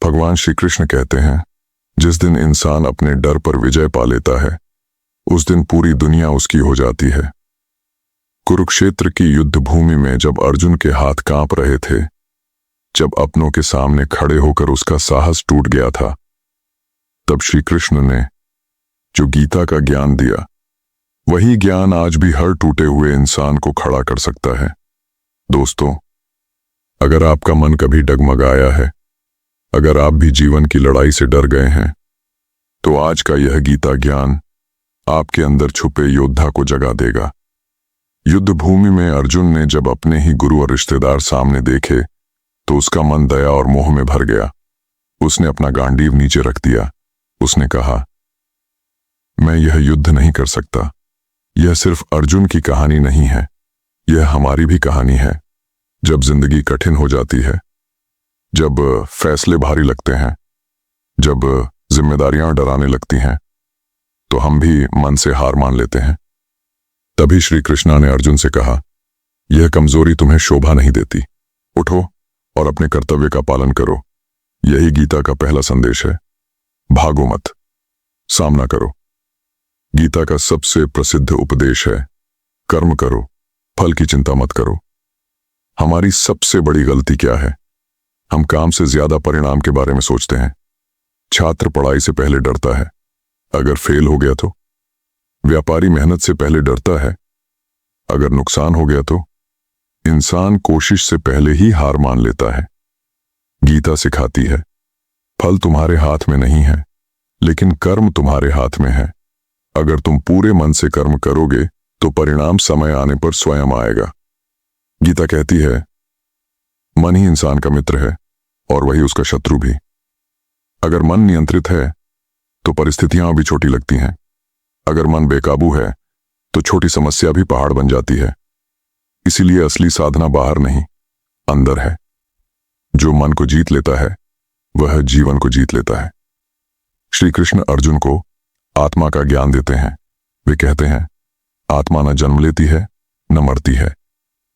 भगवान श्री कृष्ण कहते हैं, जिस दिन इंसान अपने डर पर विजय पा लेता है उस दिन पूरी दुनिया उसकी हो जाती है। कुरुक्षेत्र की युद्ध भूमि में जब अर्जुन के हाथ कांप रहे थे, जब अपनों के सामने खड़े होकर उसका साहस टूट गया था, तब श्री कृष्ण ने जो गीता का ज्ञान दिया, वही ज्ञान आज भी हर टूटे हुए इंसान को खड़ा कर सकता है। दोस्तों, अगर आपका मन कभी डगमगाया है, अगर आप भी जीवन की लड़ाई से डर गए हैं, तो आज का यह गीता ज्ञान आपके अंदर छुपे योद्धा को जगा देगा। युद्ध भूमि में अर्जुन ने जब अपने ही गुरु और रिश्तेदार सामने देखे तो उसका मन दया और मोह में भर गया। उसने अपना गांडीव नीचे रख दिया। उसने कहा, मैं यह युद्ध नहीं कर सकता। यह सिर्फ अर्जुन की कहानी नहीं है, यह हमारी भी कहानी है। जब जिंदगी कठिन हो जाती है, जब फैसले भारी लगते हैं, जब जिम्मेदारियां डराने लगती हैं, तो हम भी मन से हार मान लेते हैं। तभी श्री कृष्णा ने अर्जुन से कहा, यह कमजोरी तुम्हें शोभा नहीं देती। उठो और अपने कर्तव्य का पालन करो। यही गीता का पहला संदेश है। भागो मत, सामना करो। गीता का सबसे प्रसिद्ध उपदेश है, कर्म करो, फल की चिंता मत करो। हमारी सबसे बड़ी गलती क्या है? हम काम से ज्यादा परिणाम के बारे में सोचते हैं। छात्र पढ़ाई से पहले डरता है, अगर फेल हो गया तो। व्यापारी मेहनत से पहले डरता है, अगर नुकसान हो गया तो। इंसान कोशिश से पहले ही हार मान लेता है। गीता सिखाती है, फल तुम्हारे हाथ में नहीं है, लेकिन कर्म तुम्हारे हाथ में है। अगर तुम पूरे मन से कर्म करोगे तो परिणाम समय आने पर स्वयं आएगा। गीता कहती है, मन ही इंसान का मित्र है और वही उसका शत्रु भी। अगर मन नियंत्रित है तो परिस्थितियां भी छोटी लगती हैं। अगर मन बेकाबू है तो छोटी समस्या भी पहाड़ बन जाती है। इसीलिए असली साधना बाहर नहीं, अंदर है। जो मन को जीत लेता है वह जीवन को जीत लेता है। श्री कृष्ण अर्जुन को आत्मा का ज्ञान देते हैं। वे कहते हैं, आत्मा न जन्म लेती है न मरती है,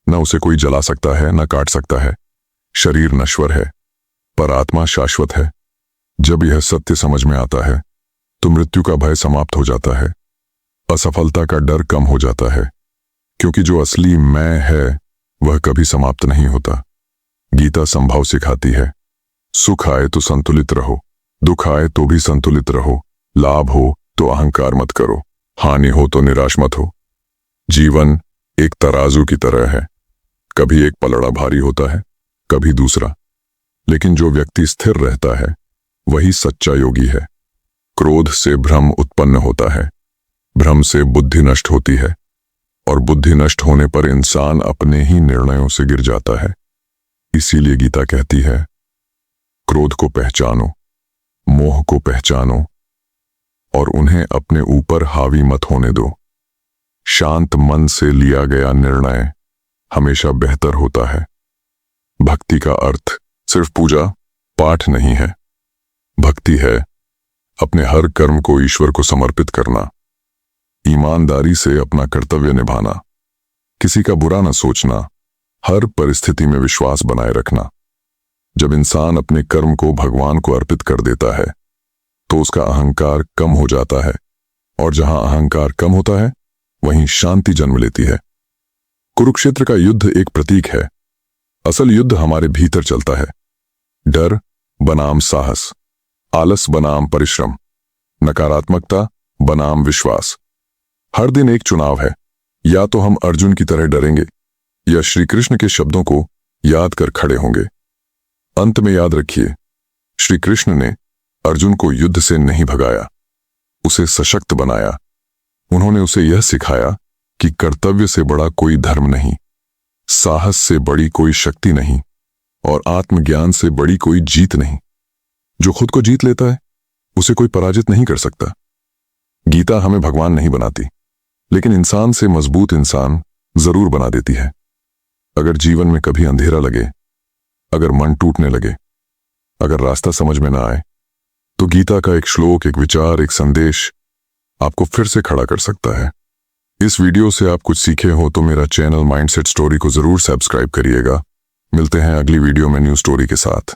न उसे कोई जला सकता है न काट सकता है। शरीर नश्वर है पर आत्मा शाश्वत है। जब यह सत्य समझ में आता है तो मृत्यु का भय समाप्त हो जाता है, असफलता का डर कम हो जाता है, क्योंकि जो असली मैं है वह कभी समाप्त नहीं होता। गीता संभाव सिखाती है, सुख आए तो संतुलित रहो, दुख आए तो भी संतुलित रहो, लाभ हो तो अहंकार मत करो, हानि हो तो निराश मत हो। जीवन एक तराजू की तरह है, कभी एक पलड़ा भारी होता है, कभी दूसरा, लेकिन जो व्यक्ति स्थिर रहता है वही सच्चा योगी है। क्रोध से भ्रम उत्पन्न होता है, भ्रम से बुद्धि नष्ट होती है, और बुद्धि नष्ट होने पर इंसान अपने ही निर्णयों से गिर जाता है। इसीलिए गीता कहती है, क्रोध को पहचानो, मोह को पहचानो और उन्हें अपने ऊपर हावी मत होने दो। शांत मन से लिया गया निर्णय हमेशा बेहतर होता है। भक्ति का अर्थ सिर्फ पूजा पाठ नहीं है। भक्ति है अपने हर कर्म को ईश्वर को समर्पित करना, ईमानदारी से अपना कर्तव्य निभाना, किसी का बुरा न सोचना, हर परिस्थिति में विश्वास बनाए रखना। जब इंसान अपने कर्म को भगवान को अर्पित कर देता है तो उसका अहंकार कम हो जाता है, और जहां अहंकार कम होता है वहीं शांति जन्म लेती है। कुरुक्षेत्र का युद्ध एक प्रतीक है। असल युद्ध हमारे भीतर चलता है। डर बनाम साहस, आलस बनाम परिश्रम, नकारात्मकता बनाम विश्वास। हर दिन एक चुनाव है, या तो हम अर्जुन की तरह डरेंगे या श्री कृष्ण के शब्दों को याद कर खड़े होंगे। अंत में याद रखिए, श्री कृष्ण ने अर्जुन को युद्ध से नहीं भगाया, उसे सशक्त बनाया। उन्होंने उसे यह सिखाया कि कर्तव्य से बड़ा कोई धर्म नहीं, साहस से बड़ी कोई शक्ति नहीं, और आत्मज्ञान से बड़ी कोई जीत नहीं। जो खुद को जीत लेता है उसे कोई पराजित नहीं कर सकता। गीता हमें भगवान नहीं बनाती, लेकिन इंसान से मजबूत इंसान जरूर बना देती है। अगर जीवन में कभी अंधेरा लगे, अगर मन टूटने लगे, अगर रास्ता समझ में ना आए, तो गीता का एक श्लोक, एक विचार, एक संदेश आपको फिर से खड़ा कर सकता है। इस वीडियो से आप कुछ सीखे हो तो मेरा चैनल माइंडसेट स्टोरी को जरूर सब्सक्राइब करिएगा। मिलते हैं अगली वीडियो में न्यू स्टोरी के साथ।